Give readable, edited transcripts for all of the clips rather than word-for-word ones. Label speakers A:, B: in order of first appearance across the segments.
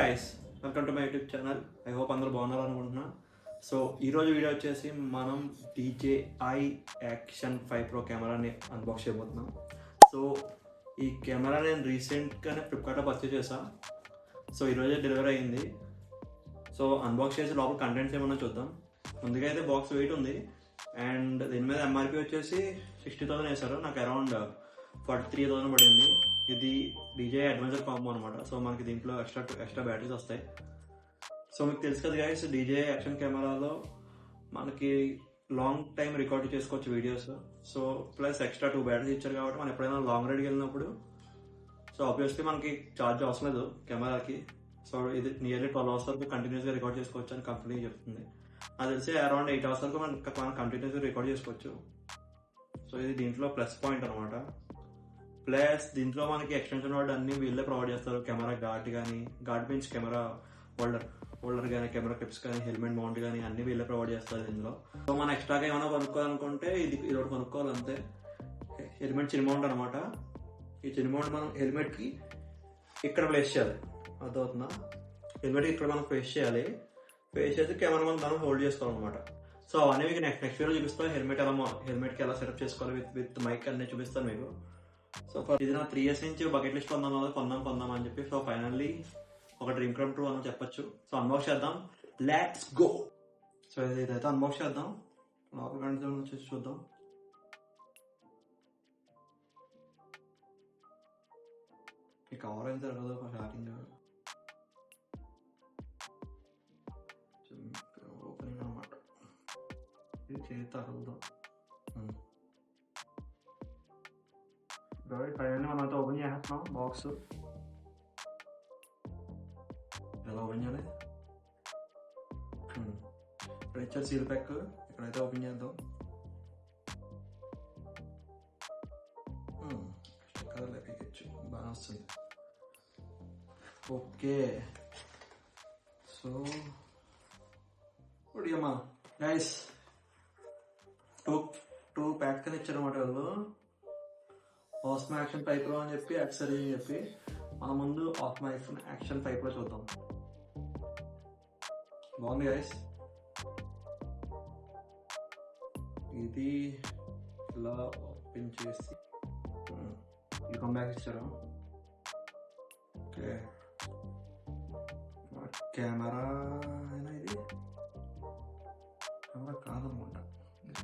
A: Guys, welcome to my YouTube channel. I hope అందరూ బాగున్నారు అనుకుంటున్నా. సో ఈరోజు వీడియో వచ్చేసి మనం DJI యాక్షన్ 5 Pro కెమెరాని అన్బాక్స్ చేయబోతున్నాం. సో ఈ కెమెరా నేను రీసెంట్గానే ఫ్లిప్కార్ట్లో పర్చేస్ చేశాను. సో ఈరోజే డెలివరీ అయింది. సో అన్బాక్స్ చేసి లోపల కంటెంట్స్ ఏమన్నా చూద్దాం. ముందుగా అయితే బాక్స్ వెయిట్ ఉంది అండ్ దీని మీద MRP వచ్చేసి 60,000 వేశారు. నాకు అరౌండ్ 43,000 పడింది. ఇది DJI అడ్వెంచర్ కాంబో అనమాట. సో మనకి దీంట్లో ఎక్స్ట్రా బ్యాటరీస్ వస్తాయి. సో మీకు తెలుసు కదా గైస్, DJI యాక్షన్ కెమెరాలో మనకి లాంగ్ టైం రికార్డ్ చేసుకోవచ్చు videos. So plus extra 2 batteries ఇచ్చారు కాబట్టి మనం ఎప్పుడైనా లాంగ్ రైడ్కి వెళ్ళినప్పుడు సో ఆబ్వియస్లీ మనకి ఛార్జ్ అవసరం లేదు కెమెరాకి. సో ఇది నియర్లీ 12 అవర్స్ వరకు కంటిన్యూస్గా రికార్డ్ చేసుకోవచ్చు అని కంపెనీ చెప్తుంది. అది తెలిసి అరౌండ్ 8 అవర్స్ వరకు మనం కంటిన్యూస్గా రికార్డ్ చేసుకోవచ్చు. సో ఇది దీంట్లో ప్లస్ పాయింట్ అనమాట. ప్లస్ దీంట్లో మనకి ఎక్స్టెన్షన్ వాడు అన్ని వీళ్ళే ప్రొవైడ్ చేస్తారు. Camera guard means camera holder కానీ, కెమెరా క్లిప్స్ కానీ, హెల్మెట్ మౌంట్ కానీ అన్ని వీళ్ళే ప్రొవైడ్ చేస్తారు దీనిలో. సో మనం ఎక్స్ట్రాగా ఏమైనా కొనుక్కోవాలనుకుంటే ఇది ఒకటి కొనుక్కోవాలంతే. హెల్మెట్ చిన్ మౌంట్ అనమాట. ఈ చిన్ మౌంట్ మనం హెల్మెట్కి ఇక్కడ ప్లేస్ చేయాలి. అర్థమవుతుందా? హెల్మెట్కి ఇక్కడ మనం ప్లేస్ చేయాలి. ప్లేస్ చేసి కెమెరా మనం హోల్డ్ చేసుకోవాలన్నమాట. సో అవన్నీ మీకు నెక్స్ట్ వీడియో చూపిస్తాను. హెల్మెట్కి ఎలా సెటప్ చేసుకోవాలి విత్ మైక్ అన్నీ చూపిస్తాను మీకు. సో ఇది నా 3 years నుంచి బకెట్ లిస్ట్ కొందాం అని చెప్పి. సో ఫైనల్లీ ఒక డ్రీమ్ కమ్ ట్రూ అని చెప్పొచ్చు. సో అన్బాక్స్ చేద్దాం, లెట్స్ గో. సో ఇదైతే అన్బాక్స్ చేద్దాం. లోపల కండిషన్ వచ్చేసి చూద్దాం. ఈ కవర్ అయితే జరగదు స్టార్టింగ్ ఓపెనింగ్ అనమాట. ఇది చేతి అరుగుదాం. ఫైనల్లీ మనం అయితే ఓపెన్ చేస్తున్నాం బాక్స్. ఎలా ఓపెన్ చేయాలి? ఇక్కడ ఇచ్చారు సీల్ ప్యాక్. ఇక్కడైతే ఓపెన్ చేద్దాం. స్టిక్కర్ లేపించచ్చు, బాగా వస్తుంది. ఓకే, సో అమ్మా గైస్, టూ ప్యాక్ అని ఇచ్చారన్నమాట వాళ్ళు. ఆస్మా యాక్షన్ 5 Pro అని చెప్పి, యాక్సరీ అని చెప్పి. మన ముందు ఆస్మా యాక్షన్ 5 Pro చూద్దాం. బాగుంది గైస్. ఇది ఇలా ఓపెన్ చేసి ఇన్కమ్ బ్యాక్ ఇచ్చారు. ఓకే, కెమెరా అయినా ఇది కెమెరా కాదనమాట.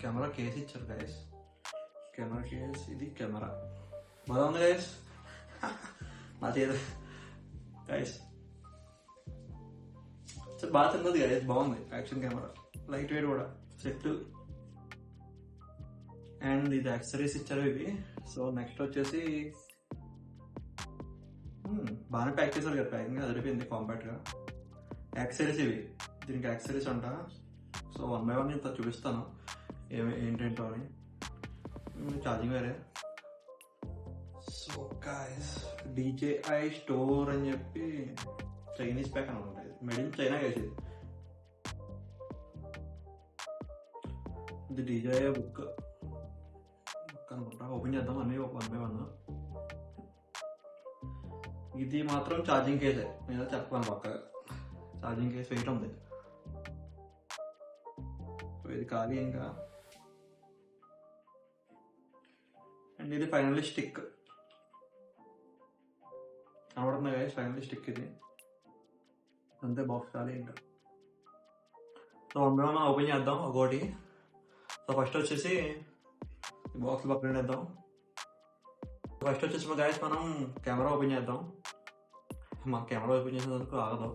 A: కెమెరా కేసు ఇచ్చారు గైస్. కెమెరా కేస్, ఇది కెమెరా బాగుంది గైస్. నా చేతి గైస్ బాగా తిన్నది గైస్. బాగుంది యాక్షన్ కెమెరా, లైట్ వెయిట్ కూడా సెట్. అండ్ ఇది యాక్సరీస్ ఇచ్చారు ఇవి. సో నెక్స్ట్ వచ్చేసి బాగానే ప్యాక్ చేశారు కదా. ప్యాకింగ్ అదిరిపోయింది కాంపాక్ట్గా. యాక్సరీస్ ఇవి, దీనికి యాక్సరీస్ అంట. సో 1 by 1 నేను చూపిస్తాను ఏంటేంటో అని. ఛార్జింగ్ వేరే. సో గైస్, DJI స్టోర్ అని చెప్పి చైనీస్ ప్యాక్ అనమాట. Made in China guys. ఇది DJI బుక్ అనుకుంటా. ఓపెన్ చేద్దాం అన్నీ 1 by 1. ఇది మాత్రం ఛార్జింగ్ కేసే. నేను చెప్పాను పక్కగా ఛార్జింగ్ కేస్ వెయిట్ ఉంది. ఇది ఖాళీ ఇంకా. అండ్ ఇది ఫైనల్లీ స్టిక్ కనబడుతుంది గైస్. ఫైనల్లీ స్టిక్ ఇది అంతే. బాక్స్ ఖాళీ ఇంకా. సో 1 by 1 ఓపెన్ చేద్దాం ఒకటి. సో ఫస్ట్ వచ్చేసి బాక్స్ పక్కన వేద్దాం. ఫస్ట్ వచ్చేసి గైస్ మనం కెమెరా ఓపెన్ చేద్దాం. మా కెమెరా ఓపెన్ చేసేందుకు ఆగదు.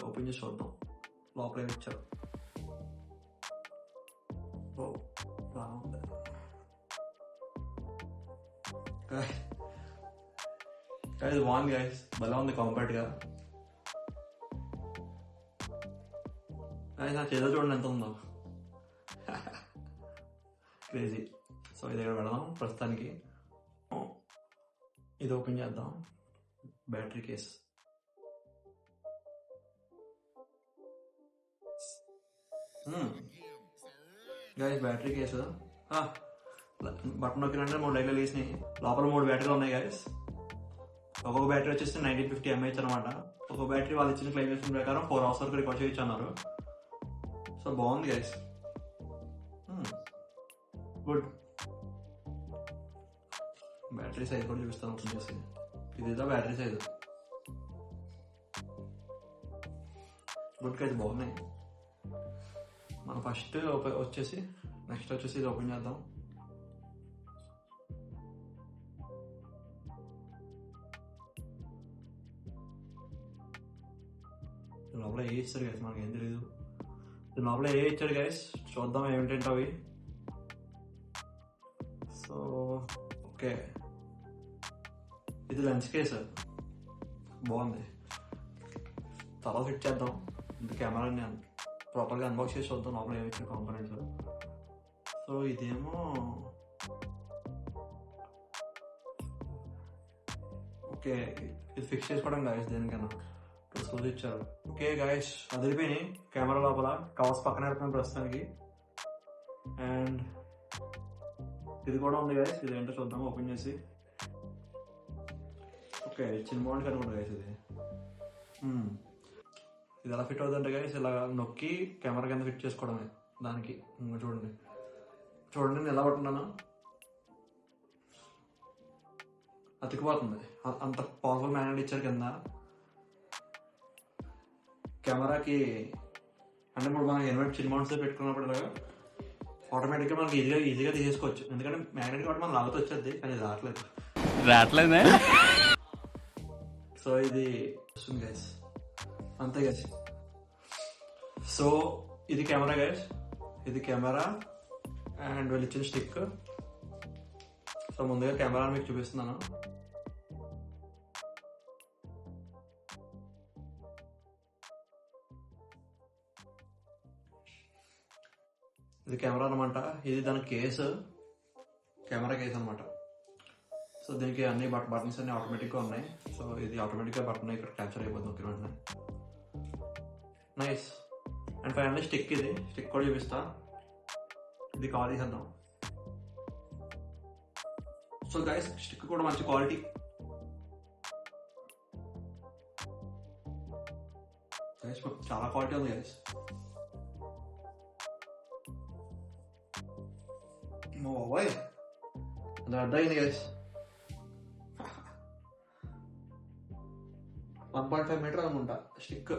A: ఓపెన్ చేసి చూద్దాం లోపల ఏమి ఇచ్చారు. బాగుంది గైస్, బాగుంది గైస్, భలే ఉంది కాంపాక్ట్గా. గైస్ నా చేతిలో చూడండి ఎంత ఉందో, క్రేజీ. సో ఇది ఇక్కడ పెడదాం ప్రస్తుతానికి. ఇది ఓపెన్ చేద్దాం. Battery case. Guys battery case button నొక్కినంటే 3 లైట్లు వేసినాయి. లోపల 3 బ్యాటరీలు ఉన్నాయి గైస్. ఒక్కొక్క బ్యాటరీ వచ్చేసి 1950 mAh అనమాట. ఒక బ్యాటరీ వాళ్ళు ఇచ్చిన క్లెయిమ్ చేసిన ప్రకారం 4 hours వరకు రికార్డ్ చేయొచ్చు అన్నారు. సో బాగుంది గైస్, గుడ్. బ్యాటరీ సైజ్ కూడా చూపిస్తాను ఓపెన్ చేసి. ఇదేదో బ్యాటరీ సైజ్. గుడ్ గైస్, బాగున్నాయి. మనం ఫస్ట్ వచ్చేసి నెక్స్ట్ వచ్చేసి ఇది ఓపెన్ చేద్దాం. లోపల ఏ ఇచ్చారు గైస్, మనకి ఏం తెలియదు. లోపల ఏ ఇచ్చాడు గైస్, చూద్దాం ఏమిటంటే అవి. సో ఓకే, ఇది లెన్స్ కేస్, బాగుంది. తర్వాత ఫిట్ చేద్దాం. ఇంత కెమెరాని ప్రాపర్గా అన్బాక్స్ చేసి చూద్దాం లోపల ఏమి ఇచ్చిన కాంపోనెంట్స్. సో ఇదేమో ఓకే, ఇది ఫిక్స్ చేసుకోవడం గాయస్ దేనికన్నా స్కూల్ ఇచ్చారు. ఓకే గాయస్, అదిరిపోయినాయి. కెమెరా లోపల కవర్స్ పక్కన పెడుతున్నాను ప్రస్తుతానికి. అండ్ ఇది కూడా ఉంది గాయస్, ఇది ఏంటో చూద్దాం ఓపెన్ చేసి. ఓకే, చిన్న మౌంట్ కనుకుంటా గాయస్ ఇది. ఇది ఎలా ఫిట్ అవుతుందంటే గాయస్, ఇలా నొక్కి కెమెరా కింద ఫిట్ చేసుకోవడమే దానికి. చూడండి చూడండి నేను ఎలా పట్టున్నాను, అతికిపోతుంది. అంత పవర్ఫుల్ మ్యాగ్నెట్ ఇచ్చారు కింద కెమెరాకి. అంటే ఇప్పుడు మనం ఎనిమిది చిన్న మౌంట్స్ పెట్టుకున్నప్పుడు ఇలాగా ఆటోమేటిక్గా మనకి ఈజీగా తీసేసుకోవచ్చు. ఎందుకంటే మ్యాగ్నెట్ కాబట్టి మనం లాగుతూ వచ్చేది, కానీ రావట్లేదే. సో ఇది వస్తుంది గైస్, అంతే గైస్. సో ఇది కెమెరా గైస్, ఇది కెమెరా అండ్ వీళ్ళు ఇచ్చిన స్టిక్. సో ముందుగా కెమెరా మీకు చూపిస్తున్నాను. ఇది కెమెరా అనమాట. ఇది దాని కేసు, కెమెరా కేసు అనమాట. సో దీనికి అన్ని బటన్స్ అన్ని ఆటోమేటిక్గా ఉన్నాయి. సో ఇది ఆటోమేటిక్గా బటన్ ఇక్కడ క్యాప్చర్ అయిపోతుంది ఓకే వెంటనే. నైస్. అండ్ ఫైనల్లీ స్టిక్, ఇది స్టిక్ కూడా చూపిస్తా. ఇది కాల్ చేద్దాం. సో గైస్, స్టిక్ కూడా మంచి క్వాలిటీ. గైస్ చాలా క్వాలిటీ ఉంది గైస్. బాయ్ అది అర్థమైంది గైస్. 1.5 మీటర్ అనుకుంటా స్టిక్.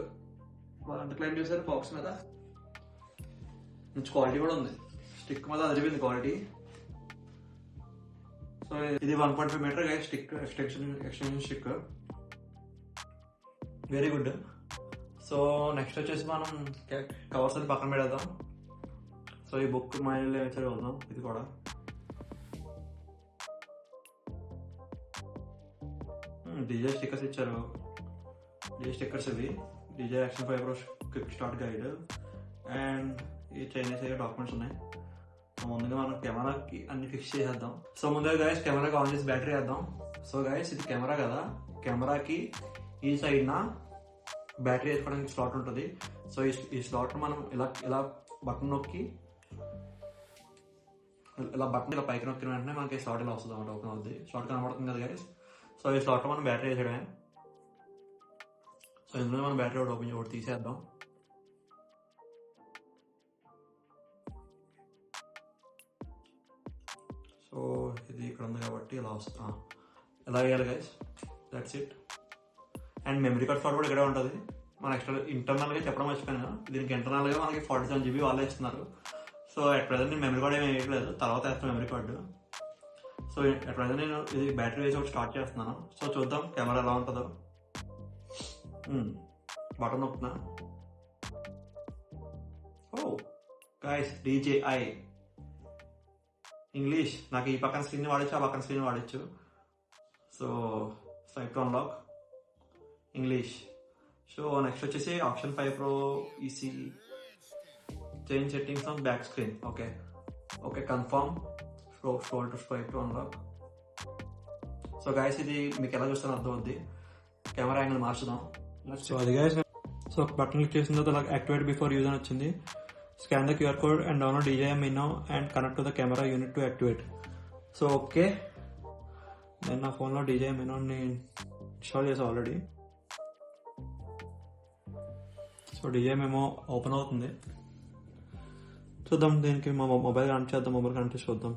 A: వాళ్ళంత క్లైమ్ చేశారు బాక్స్ మీద. మంచి క్వాలిటీ కూడా ఉంది స్టిక్ మీద, అదిరిపోయింది క్వాలిటీ. సో ఇది 1.5 metre guys stick, extension stick, very good. So next వచ్చేసి మనం కవర్స్ అని పక్కన పెడదాం. సో ఈ బుక్ మైండ్లో వచ్చారు వద్దాం. ఇది కూడా డీజే స్టిక్కర్స్ ఇచ్చారు. డీజే స్టిక్కర్స్ ఇవి, DJ action 5 Pro quick start guide and ఈ చైనీస్ డాక్యుమెంట్స్ ఉన్నాయి. ముందుగా మనం కెమెరాకి అన్ని ఫిక్స్ చేసేద్దాం. సో ముందుగా గైస్ కెమెరాకి ఆన్ చేసి బ్యాటరీ వేద్దాం. సో గైస్ ఇది కెమెరా కదా, కెమెరాకి ఈ సైడ్ నా బ్యాటరీ వేసుకోవడానికి స్లాట్ ఉంటుంది. సో ఈ స్లాట్ మనం ఇలా బటన్ నొక్కి ఇలా బటన్ ఇలా పైకి నొక్కిన వెంటనే మనకి స్లాట్ ఇలా వస్తుంది అన్నమాట, ఓపెన్ అవుతుంది. స్లాట్ కనబడుతుంది కదా గైస్. సో ఈ స్లాట్లో మనం బ్యాటరీ వేసేయడమే. సో ఇందులో మనం బ్యాటరీ ఒకటి తీసేద్దాం. సో ఇది ఇక్కడ ఉంది కాబట్టి ఇలా వస్తుంది, ఎలా వేయాలి guys, that's it. And memory card slot కూడా ఇక్కడే ఉంటుంది. మన ఎక్స్ట్రా ఇంటర్నల్గా చెప్పడం మర్చిపోయినా, దీనికి ఇంటర్నల్గా మనకి 47 GB వాళ్ళే ఇస్తున్నారు. సో అట్ ప్రజెంట్ నేను మెమరీ కార్డ్ ఏమి వేయట్లేదు, తర్వాత వేస్తాను memory card. So at present నేను ఇది బ్యాటరీ వేసి ఒకటి స్టార్ట్ చేస్తున్నాను. సో చూద్దాం కెమెరా ఎలా ఉంటుందో. బటన్ నొక్కున్నా. Oh guys, DJI English. నాకు ఈ పక్కన స్క్రీన్ వాడచ్చు, ఆ పక్కన స్క్రీన్ వాడచ్చు. So swipe to unlock English. So next వచ్చేసి option 5 Pro EC change settings on back screen. Okay confirm. Scroll to swipe to unlock. So guys ఇది మీకు ఎలా చూస్తాను అర్థం అవుద్ది. కెమెరా యాంగిల్ మార్చుదాం. సో అది గైస్, సో బటన్ క్లిక్ చేసిన తర్వాత నాకు యాక్టివేట్ బిఫోర్ యూజ్ అని వచ్చింది. Scan the QR code and download DJI Mino and connect to the camera unit to activate. So okay, నేను నా ఫోన్లో DJI Mino ని ఇన్స్టాల్ చేసాను ఆల్రెడీ. సో డిజే మేము ఓపెన్ అవుతుంది, చూద్దాం. దీనికి మా మొబైల్ కనెక్ట్ చేద్దాం, మొబైల్ కనెక్ట్ చేసి చూద్దాం.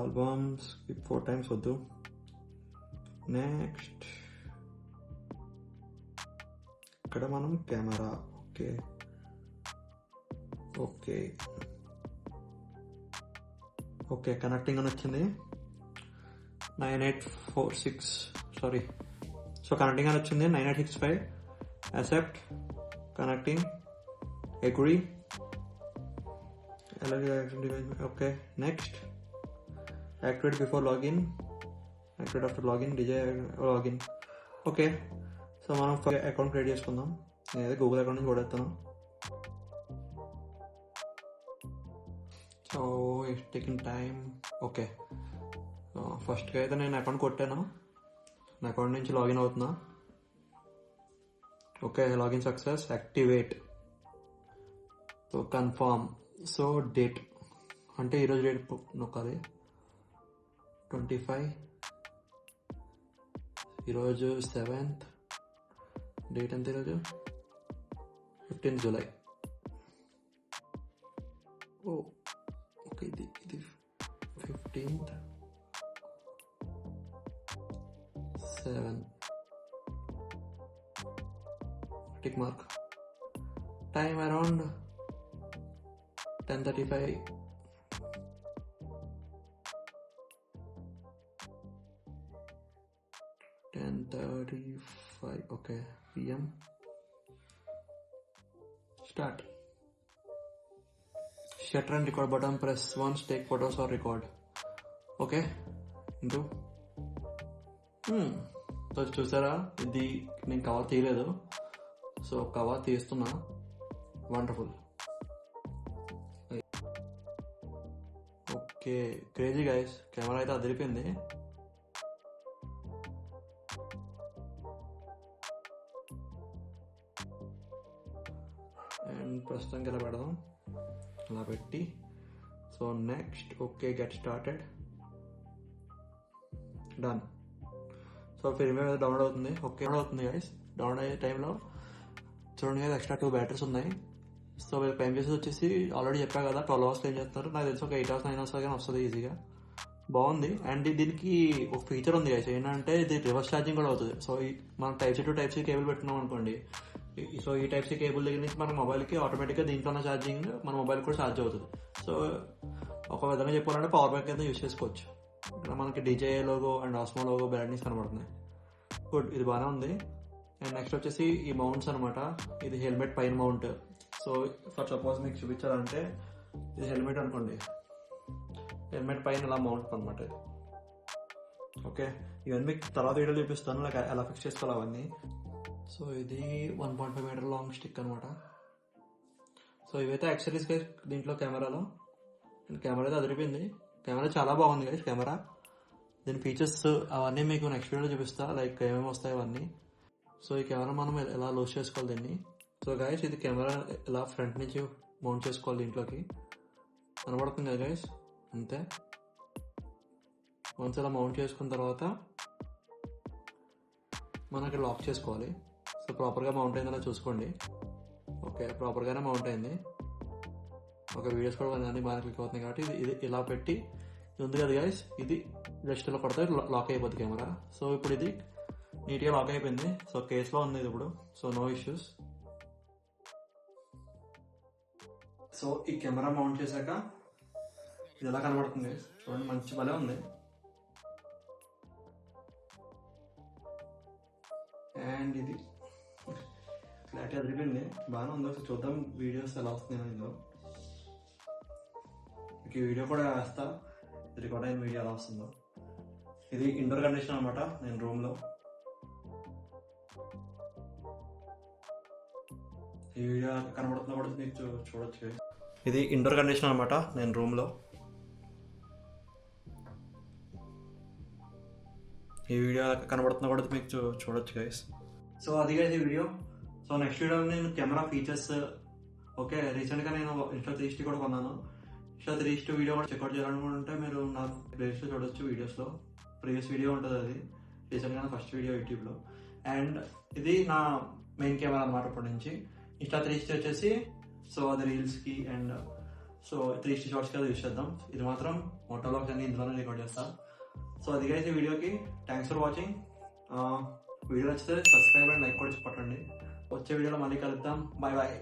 A: ఆల్బమ్స్ 4 times వద్దు. నెక్స్ట్ ఇక్కడ మనం camera. Okay okay okay connecting అని వచ్చింది. 9846 సారీ. సో కనెక్టింగ్ అని వచ్చింది. 9865 accept connecting agree. Okay next activate before login, activate after login, DJ login. Okay so మనం అకౌంట్ క్రియేట్ చేసుకుందాం. నేనైతే గూగుల్ అకౌంట్ నుంచి కొడేస్తాను. So it's taking time. Okay ఫస్ట్గా అయితే నేను అకౌంట్ కొట్టాను, నా అకౌంట్ నుంచి లాగిన్ అవుతున్నా. Okay login success. Activate. So confirm. So date అంటే ఈరోజు డేట్ నొక్కాలి. 25, ఈరోజు 7th, డేట్ ఎంత ఈరోజు 15th July. ఓకే ఇది 15th 7 tick mark. Time around 10:35. Okay PM. Start. Shutter and record button press once, take photos are record. Okay into చూసారా, ఇది నేను cover తీయలేదు, సో కవర్ తీస్తున్నా. Wonderful. Okay crazy guys, camera అయితే అదిరిపోయింది. And ప్రస్తుతానికి ఇలా పెడదాం, అలా పెట్టి. So next okay get started. Done. So film download అవుతుంది. ఓకే అవుతుంది గైస్. డౌన్లోడ్ అయ్యే టైంలో చూడండి గైస్, ఎక్స్ట్రా 2 బ్యాటరీస్ ఉన్నాయి. సో టైం చేసేది వచ్చేసి ఆల్రెడీ చెప్పా కదా 12 hours ఏం చేస్తారు. నాకు తెలిసి ఒక 8 hours 9 hours కానీ వస్తుంది ఈజీగా. బాగుంది. అండ్ దీనికి ఒక ఫీచర్ ఉంది గైస్, ఏంటంటే ఇది రివర్స్ ఛార్జింగ్ కూడా అవుతుంది. సో మనం Type-C to Type-C కేబుల్ పెట్టుకున్నాం అనుకోండి, సో ఈ Type-C కేబుల్ దగ్గర నుంచి మన మొబైల్కి ఆటోమేటిక్గా దీంట్లో ఉన్న ఛార్జింగ్ మన మొబైల్ కూడా ఛార్జ్ అవుతుంది. సో ఒక విధంగా చెప్పాలంటే పవర్ బ్యాంక్ అయితే యూజ్ చేసుకోవచ్చు. ఇక్కడ మనకి DJ logo and Osmo logo brandings కనబడుతున్నాయి. గుడ్, ఇది బాగానే ఉంది. అండ్ నెక్స్ట్ వచ్చేసి ఈ మౌంట్స్ అనమాట. ఇది హెల్మెట్ పైన మౌంట్. సో ఫర్ సపోజ్ మీకు చూపించాలంటే ఇది హెల్మెట్ అనుకోండి, హెల్మెట్ పైన ఇలా మౌంట్ అనమాట ఇది. ఓకే ఇవన్నీ మీకు తర్వాత వీడియో చూపిస్తాను, నాకు ఎలా ఫిక్స్ చేసుకోవాలి అవన్నీ. సో ఇది 1.5 meter లాంగ్ స్టిక్ అనమాట. సో ఇవైతే యాక్సెసరీస్ గైస్ దీంట్లో కెమెరాలో. కెమెరా అయితే అదిరిపోయింది. కెమెరా చాలా బాగుంది గైస్ కెమెరా. దీని ఫీచర్స్ అవన్నీ మీకు నెక్స్ట్ వీడియోలో చూపిస్తా, లైక్ ఏమేమి వస్తాయి అవన్నీ. సో ఈ కెమెరా మనం ఎలా లూజ్ చేసుకోవాలి దీన్ని. సో గైస్ ఇది కెమెరా ఇలా ఫ్రంట్ నుంచి మౌంట్ చేసుకోవాలి దీంట్లోకి. కనబడుతుంది కదా గైస్, అంతే. వన్స్ ఇలా మౌంట్ చేసుకున్న తర్వాత మనం ఇక్కడ లాక్ చేసుకోవాలి. సో ప్రాపర్గా మౌంట్ అయిందో చూసుకోండి. ఓకే ప్రాపర్గానే మౌంట్ అయింది. ఒక వీడియోస్ కూడా అన్నీ బాగా క్లిక్ అవుతున్నాయి కాబట్టి ఇది ఇలా పెట్టి ఇది ఉంది కదా గైస్, ఇది జస్ట్ ఇలా పడితే లాక్ అయిపోద్ది కెమెరా. సో ఇప్పుడు ఇది నీట్గా లాక్ అయిపోయింది. సో కేసులో ఉంది ఇది ఇప్పుడు, సో నో ఇష్యూస్. సో ఈ కెమెరా మౌంట్ చేశాక ఇది ఎలా కనబడుతుంది చూడండి, మంచి భలే ఉంది. అండ్ ఇది క్లారిటీ అదిరిపోయింది, బాగానే ఉంది. ఒకసారి చూద్దాం వీడియోస్ ఎలా వస్తున్నాయి ఇందులో. ఈ వీడియో కూడా వేస్తా, రికార్డ్ అయిన వీడియో ఎలా వస్తుందో. ఇది ఇండోర్ కండిషన్ అనమాట, నేను రూమ్లో. ఈ వీడియో కనబడుతున్నా కూడా మీకు చూడొచ్చు. ఇది ఇండోర్ కండిషన్ అనమాట, నేను రూమ్లో. ఈ వీడియో కనబడుతున్నా కూడా మీకు చూడొచ్చు గైస్. సో అది గైస్ ఈ వీడియో. సో నెక్స్ట్ వీడియోలో నేను కెమెరా ఫీచర్స్, ఓకే రీసెంట్గా నేను Insta 360 కూడా కొన్నాను. Insta 360 వీడియో కూడా చెక్అవుట్ చేయాలనుకుంటే మీరు నా ప్లేలిస్ట్లో చూడొచ్చు. వీడియోస్లో ప్రీవియస్ వీడియో ఉంటుంది, అది రీసెంట్గా ఫస్ట్ వీడియో యూట్యూబ్లో. అండ్ ఇది నా మెయిన్ కెమెరా అన్నమాట ఇప్పటి నుంచి. Insta360 వచ్చేసి సో అది రీల్స్కి అండ్ సో 360 షార్ట్స్కి అది యూస్ చేద్దాం. ఇది మాత్రం మోటో వ్లాగ్స్ అన్ని ఇందులోనే రికార్డ్ చేస్తాను. సో అది గైస్ ఈ వీడియోకి. Thanks for watching. వీడియో నచ్చితే సబ్స్క్రైబ్ అండ్ లైక్ కూడా పట్టండి. వచ్చే వీడియోలో మళ్ళీ కలుద్దాం. Bye bye.